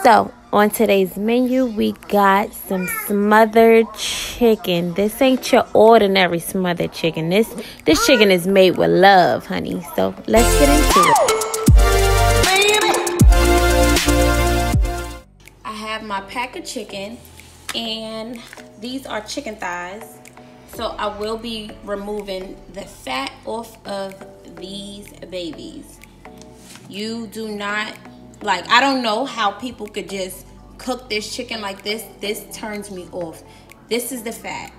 So, on today's menu, we got some smothered chicken. This ain't your ordinary smothered chicken. This chicken is made with love, honey. So, let's get into it. I have my pack of chicken, and these are chicken thighs. So, I will be removing the fat off of these babies. You do not... Like, I don't know how people could just cook this chicken like this. This turns me off. This is the fat.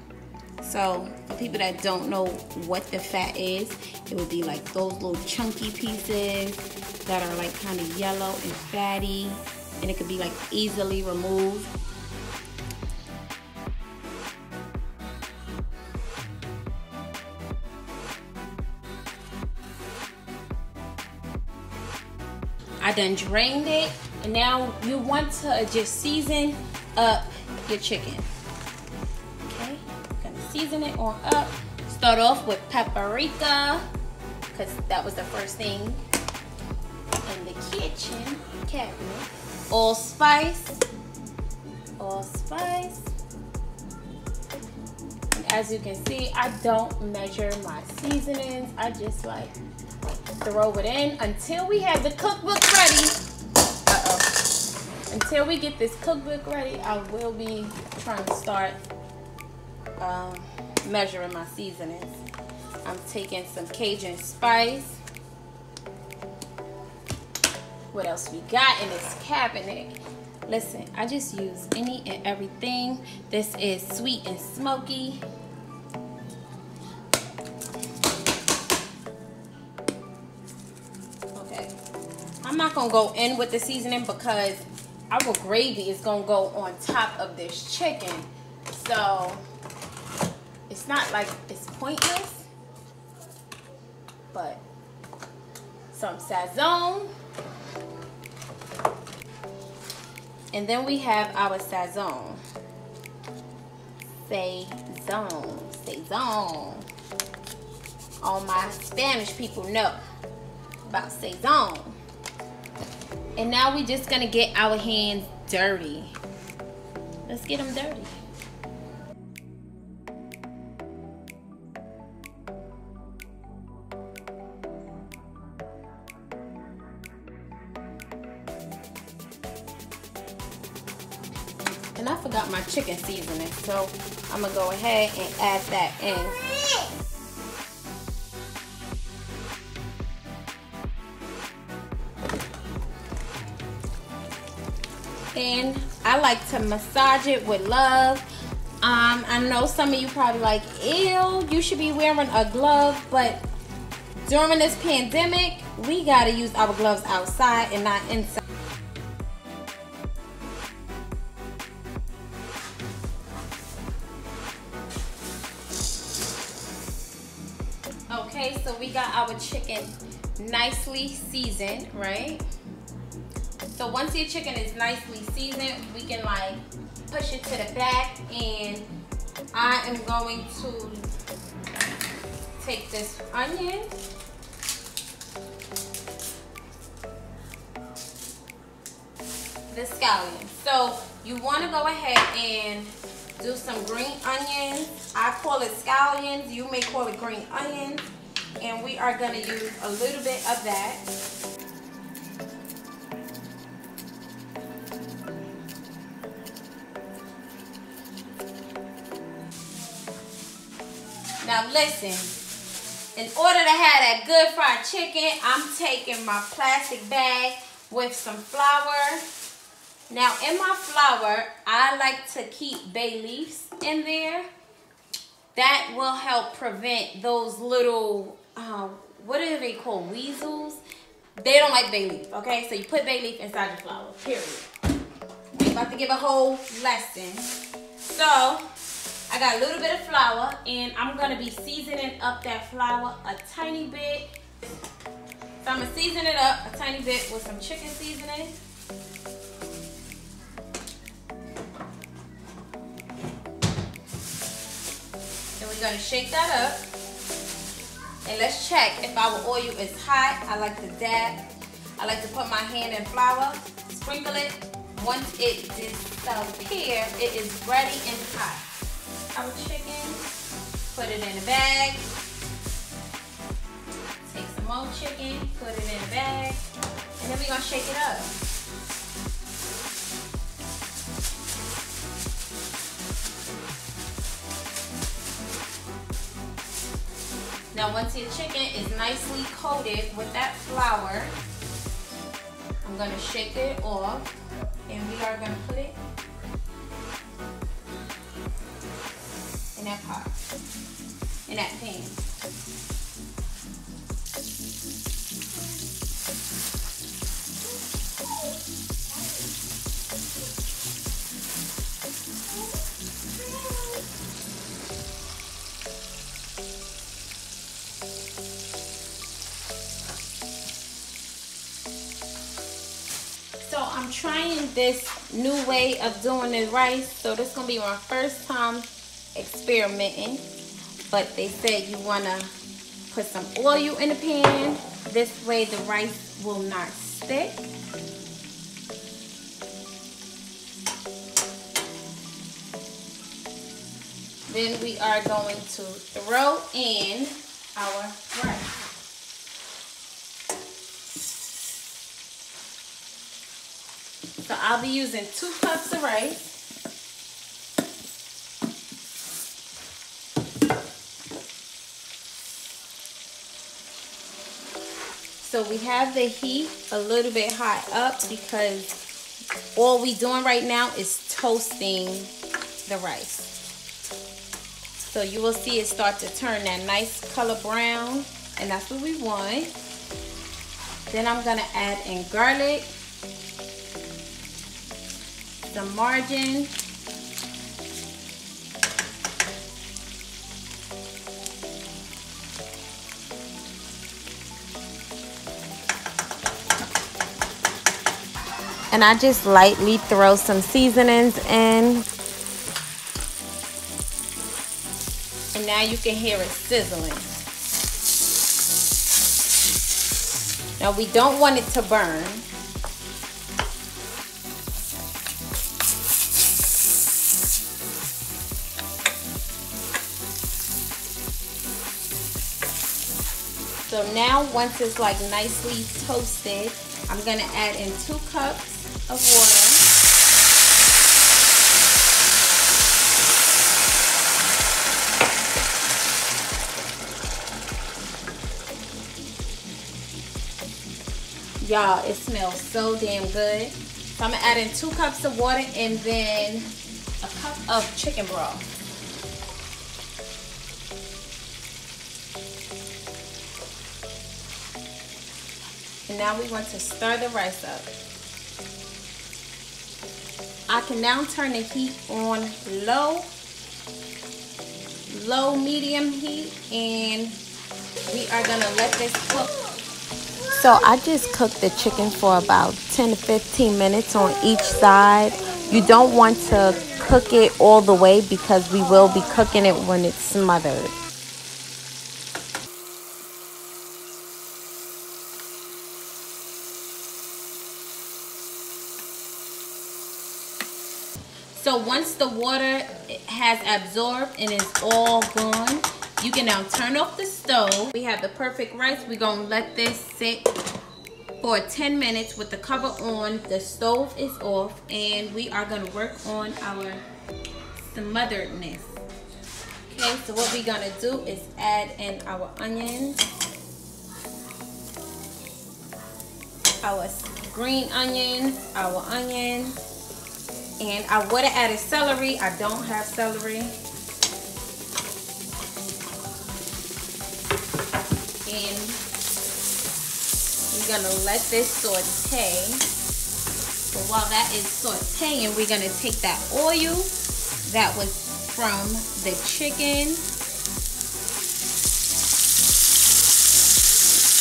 So, for people that don't know what the fat is, it would be like those little chunky pieces that are like kind of yellow and fatty. And it could be like easily removed. I done drained it, and now you want to just season up your chicken. Okay, gonna season it on up. Start off with paprika, because that was the first thing in the kitchen cabinet. Allspice. And as you can see, I don't measure my seasonings. I just like throw it in until we have the cookbook ready. Until we get this cookbook ready, I will be trying to start measuring my seasonings. I'm taking some Cajun spice. What else we got in this cabinet? Listen, I just use any and everything. This is sweet and smoky. I'm not gonna go in with the seasoning because our gravy is gonna go on top of this chicken. So it's not like it's pointless, but some Sazon. And then we have our Sazon. Sazon. All my Spanish people know about Sazon. And now we're just gonna get our hands dirty. Let's get them dirty. And I forgot my chicken seasoning, so I'm gonna go ahead and add that in. And I like to massage it with love. I know some of you probably like, ew, you should be wearing a glove, but during this pandemic, we gotta use our gloves outside and not inside. Okay, so we got our chicken nicely seasoned, right? So once your chicken is nicely seasoned, we can like push it to the back, and I am going to take this onion, the scallion. So you want to go ahead and do some green onions. I call it scallions, you may call it green onions, and we are going to use a little bit of that. Now listen, in order to have that good fried chicken, I'm taking my plastic bag with some flour. Now in my flour, I like to keep bay leaves in there. That will help prevent those little, what are they called, weasels? They don't like bay leaf, okay? So you put bay leaf inside your flour, period. We're about to give a whole lesson. So, I got a little bit of flour, and I'm gonna be seasoning up that flour a tiny bit. So I'm gonna season it up a tiny bit with some chicken seasoning. Then we're gonna shake that up. And let's check if our oil is hot. I like to dab. I like to put my hand in flour, sprinkle it, once it disappears, it is ready and hot. Our chicken, put it in a bag. Take some more chicken, put it in a bag, and then we're gonna shake it up. Now once your chicken is nicely coated with that flour, I'm going to shake it off, and we are going to put it in that pot, in that pan. So I'm trying this new way of doing the rice. So this is gonna be my first time experimenting. But they said you wanna put some oil in the pan. This way the rice will not stick. Then we are going to throw in our rice. So I'll be using 2 cups of rice. So we have the heat a little bit high up because all we doing right now is toasting the rice. So you will see it start to turn that nice color brown, and that's what we want. Then I'm gonna add in garlic, some margarine, and I just lightly throw some seasonings in, and now you can hear it sizzling. Now we don't want it to burn. So now once it's like nicely toasted, I'm gonna add in 2 cups of water. Y'all, it smells so damn good. So I'm gonna add in 2 cups of water and then a cup of chicken broth. And now we want to stir the rice up. I can now turn the heat on low medium heat, and we are gonna let this cook. So I just cooked the chicken for about 10 to 15 minutes on each side. You don't want to cook it all the way because we will be cooking it when it's smothered. So once the water has absorbed and is all gone, you can now turn off the stove. We have the perfect rice. We're gonna let this sit for 10 minutes with the cover on. The stove is off, and we are gonna work on our smotheredness. Okay, so what we're gonna do is add in our onions, our green onions, our onions. And I would have added celery. I don't have celery. And we're gonna let this saute. So while that is sauteing, we're gonna take that oil that was from the chicken.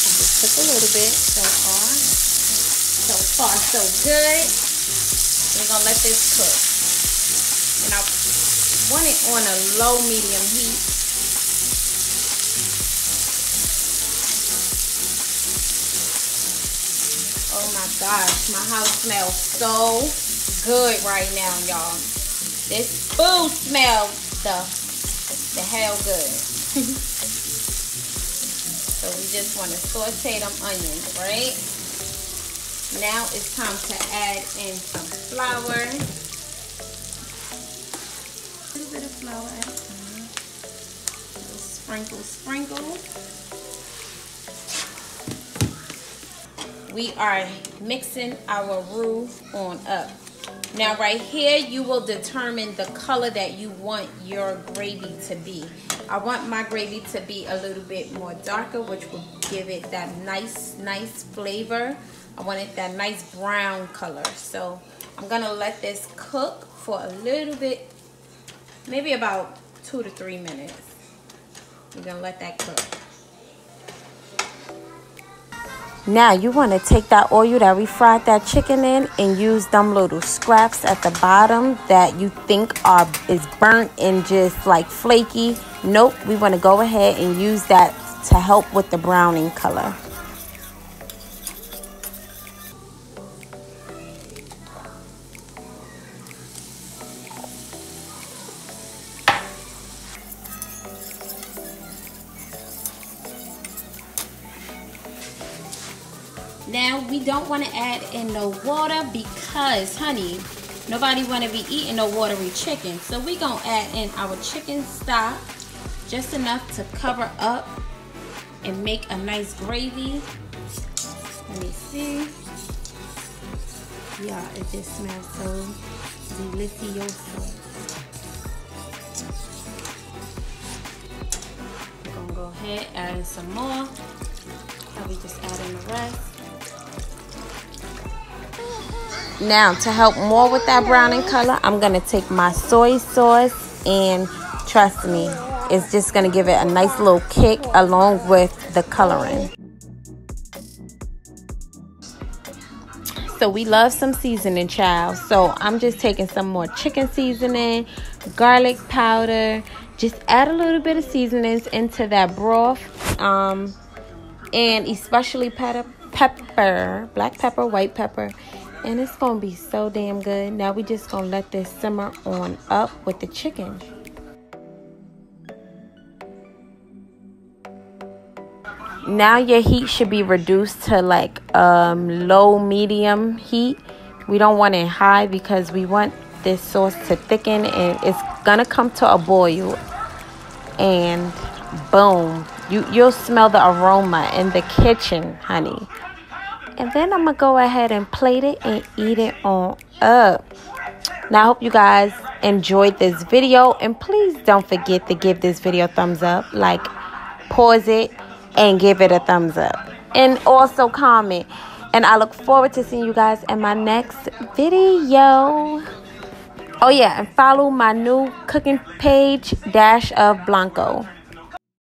I just took a little bit so far. So far, so good. We're gonna let this cook, and I want it on a low medium heat. Oh my gosh, my house smells so good right now, y'all. This food smells the hell good. So we just want to saute them onions, right? Now it's time to add in some flour. A little bit of flour at a time. Sprinkle, sprinkle. We are mixing our roux on up. Now right here, you will determine the color that you want your gravy to be. I want my gravy to be a little bit more darker, which will give it that nice flavor. I want it that nice brown color. So I'm gonna let this cook for a little bit, maybe about 2 to 3 minutes. We're gonna let that cook. Now you want to take that oil that we fried that chicken in and use them little scraps at the bottom that you think is burnt and just like flaky. Nope, we want to go ahead and use that to help with the browning color. Now we don't want to add in no water because, honey, nobody want to be eating no watery chicken. So we gonna add in our chicken stock, just enough to cover up and make a nice gravy. Let me see. Yeah, it just smells so delicioso. We're gonna go ahead, add in some more. Probably just add in the rest. Now, to help more with that browning color, I'm going to take my soy sauce, and trust me, it's just going to give it a nice little kick along with the coloring. So we love some seasoning, child. So I'm just taking some more chicken seasoning, garlic powder. Just add a little bit of seasonings into that broth, and especially pepper, black pepper, white pepper. And it's going to be so damn good. Now we just going to let this simmer on up with the chicken. Now your heat should be reduced to like low medium heat. We don't want it high because we want this sauce to thicken, and it's going to come to a boil. And boom, you'll smell the aroma in the kitchen, honey. And then I'm going to go ahead and plate it and eat it on up. Now, I hope you guys enjoyed this video. And please don't forget to give this video a thumbs up. Like, pause it and give it a thumbs up. And also comment. And I look forward to seeing you guys in my next video. Oh, yeah. And follow my new cooking page, Dash of Blanco.